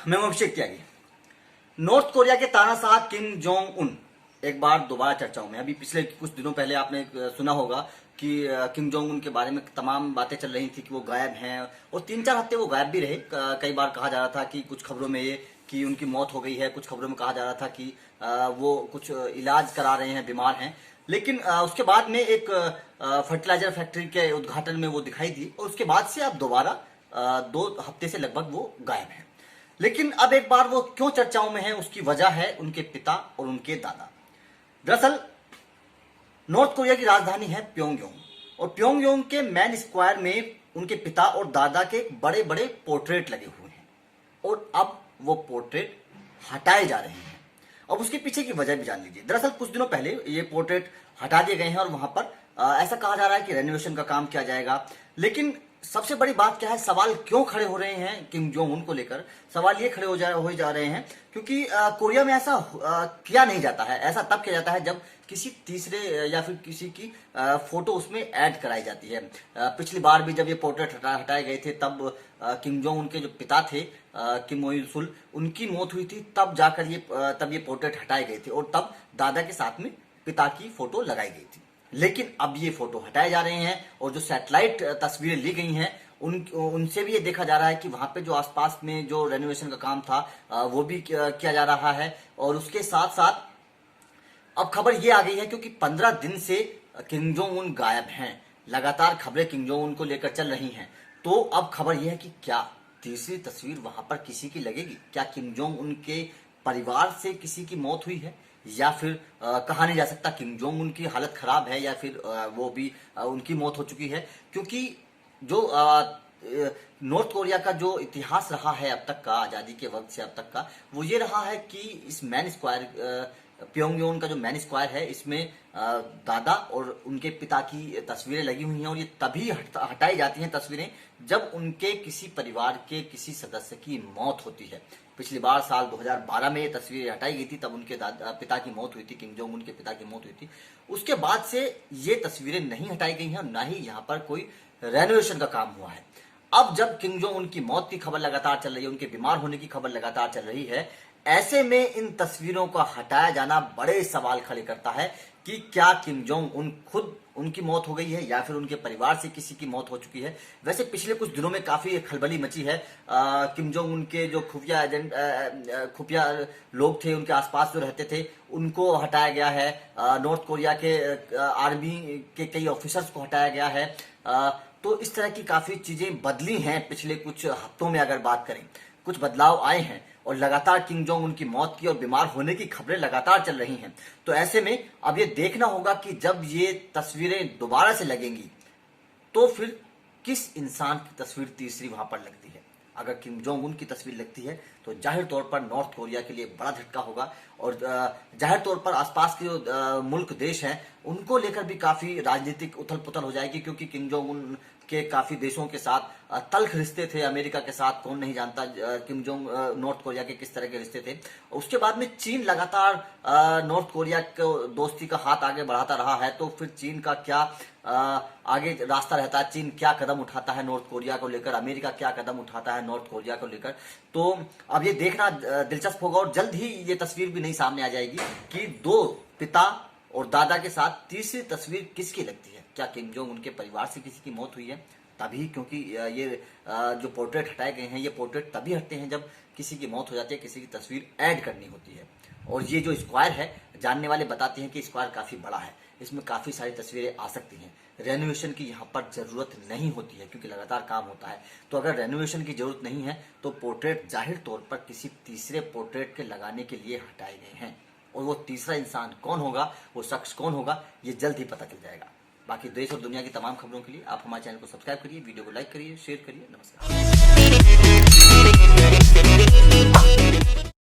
मैं हूं अभिषेक त्यागी। North Korea के तानाशाह किम जोंग उन एक बार दोबारा चर्चाओं में। अभी पिछले कुछ दिनों पहले आपने सुना होगा कि किम जोंग उन के बारे में तमाम बातें चल रही थी कि वो गायब हैं, और 3-4 हफ्ते वो गायब भी रहे। कई बार कहा जा रहा था कि कुछ खबरों में ये कि उनकी मौत हो गई है, कुछ खबरों में कहा जा रहा था कि वो कुछ इलाज करा रहे हैं, बीमार हैं। लेकिन उसके बाद में एक फर्टिलाइजर फैक्ट्री के उद्घाटन में वो दिखाई दी, और उसके बाद से अब दोबारा 2 हफ्ते से लगभग वो गायब है। लेकिन अब एक बार वो क्यों चर्चाओं में है, उसकी वजह है उनके पिता और उनके दादा। दरअसल नॉर्थ कोरिया की राजधानी है प्योंगयांग, और प्योंगयांग के मैन स्क्वायर में उनके पिता और दादा के बड़े बड़े पोर्ट्रेट लगे हुए हैं, और अब वो पोर्ट्रेट हटाए जा रहे हैं। अब उसके पीछे की वजह भी जान लीजिए। दरअसल कुछ दिनों पहले ये पोर्ट्रेट हटा दिए गए हैं, और वहां पर ऐसा कहा जा रहा है कि रेनोवेशन का काम किया जाएगा। लेकिन सबसे बड़ी बात क्या है, सवाल क्यों खड़े हो रहे हैं किम जोंग उन को लेकर? सवाल ये खड़े हो जा रहे हैं क्योंकि कोरिया में ऐसा किया नहीं जाता है। ऐसा तब किया जाता है जब किसी तीसरे या फिर किसी की फोटो उसमें ऐड कराई जाती है। पिछली बार भी जब ये पोर्ट्रेट हटाए गए थे, तब किम जोंग उन के जो पिता थे किम इल सुल, उनकी मौत हुई थी। तब जाकर ये पोर्ट्रेट हटाए गए थे, और तब दादा के साथ में पिता की फोटो लगाई गई थी। लेकिन अब ये फोटो हटाए जा रहे हैं, और जो सैटेलाइट तस्वीरें ली गई हैं उनसे भी ये देखा जा रहा है कि वहां पे जो आसपास में जो रेनोवेशन का काम था वो भी किया जा रहा है। और उसके साथ साथ अब खबर ये आ गई है, क्योंकि 15 दिन से किम जोंग उन गायब हैं। लगातार खबरें किम जोंग उन को लेकर चल रही हैं। तो अब खबर यह है कि क्या तीसरी तस्वीर वहां पर किसी की लगेगी? क्या किम जोंग उन के परिवार से किसी की मौत हुई है, या फिर कहा नहीं जा सकता किम जोंग उन की हालत खराब है, या फिर वो भी उनकी मौत हो चुकी है। क्योंकि जो नॉर्थ कोरिया का जो इतिहास रहा है अब तक का, आजादी के वक्त से अब तक का, वो ये रहा है कि इस मैन स्क्वायर प्योंगयांग का जो मैन स्क्वायर है, इसमें दादा और उनके पिता की तस्वीरें लगी हुई हैं। और ये तभी हटाई जाती हैं तस्वीरें जब उनके किसी परिवार के किसी सदस्य की मौत होती है। पिछली बार साल 2012 में ये तस्वीरें हटाई गई थी, तब उनके पिता की मौत हुई थी, किम जोंग उन के पिता की मौत हुई थी। उसके बाद से ये तस्वीरें नहीं हटाई गई हैं, और ना ही यहाँ पर कोई रेनोवेशन का काम हुआ है। अब जब किम जोंग उन की मौत की खबर लगातार चल रही है, उनके बीमार होने की खबर लगातार चल रही है, ऐसे में इन तस्वीरों का हटाया जाना बड़े सवाल खड़े करता है कि क्या किम जोंग उन खुद उनकी मौत हो गई है, या फिर उनके परिवार से किसी की मौत हो चुकी है। वैसे पिछले कुछ दिनों में काफी खलबली मची है। किम जोंग उन के जो खुफिया लोग थे, उनके आसपास जो रहते थे, उनको हटाया गया है। नॉर्थ कोरिया के आर्मी के कई ऑफिसर्स को हटाया गया है। तो इस तरह की काफी चीजें बदली हैं पिछले कुछ हफ्तों में। अगर बात करें, कुछ बदलाव आए हैं, और लगातार किम जोंग उनकी मौत की और बीमार होने की खबरें लगातार चल रही हैं। तो ऐसे में अब ये देखना होगा कि जब ये तस्वीरें दोबारा से लगेंगी, तो फिर किस इंसान की तस्वीर तीसरी वहां पर लगती है। अगर किम जोंग उन की तस्वीर लगती है तो जाहिर तौर पर नॉर्थ कोरिया के लिए बड़ा झटका होगा, और जाहिर तौर पर आसपास के जो मुल्क देश हैं उनको लेकर भी काफी राजनीतिक उथल पुथल हो जाएगी। क्योंकि किम जोंग उन के काफी देशों के साथ तल्ख रिश्ते थे। अमेरिका के साथ कौन नहीं जानता किम जोंग नॉर्थ कोरिया के किस तरह के रिश्ते थे। उसके बाद में चीन लगातार नॉर्थ कोरिया को दोस्ती का हाथ आगे बढ़ाता रहा है। तो फिर चीन का क्या आगे रास्ता रहता है, चीन क्या कदम उठाता है नॉर्थ कोरिया को लेकर, अमेरिका क्या कदम उठाता है नॉर्थ कोरिया को लेकर। तो अब ये देखना दिलचस्प होगा, और जल्द ही ये तस्वीर भी नहीं सामने आ जाएगी कि 2 पिता और दादा के साथ तीसरी तस्वीर किसकी लगती है। क्या किम जोंग उनके परिवार से किसी की मौत हुई है? तभी, क्योंकि ये जो पोर्ट्रेट हटाए गए हैं, ये पोर्ट्रेट तभी हटते हैं जब किसी की मौत हो जाती है, किसी की तस्वीर ऐड करनी होती है। और ये जो स्क्वायर है, जानने वाले बताते हैं कि स्क्वायर काफी बड़ा है, इसमें काफी सारी तस्वीरें आ सकती हैं। रेनोवेशन की यहाँ पर जरूरत नहीं होती है, क्योंकि लगातार काम होता है। तो अगर रेनोवेशन की जरूरत नहीं है, तो पोर्ट्रेट जाहिर तौर पर किसी तीसरे पोर्ट्रेट के लगाने के लिए हटाए गए हैं। और वो तीसरा इंसान कौन होगा, वो शख्स कौन होगा, ये जल्द ही पता चल जाएगा। बाकी देश और दुनिया की तमाम खबरों के लिए आप हमारे चैनल को सब्सक्राइब करिए, वीडियो को लाइक करिए, शेयर करिए। नमस्कार।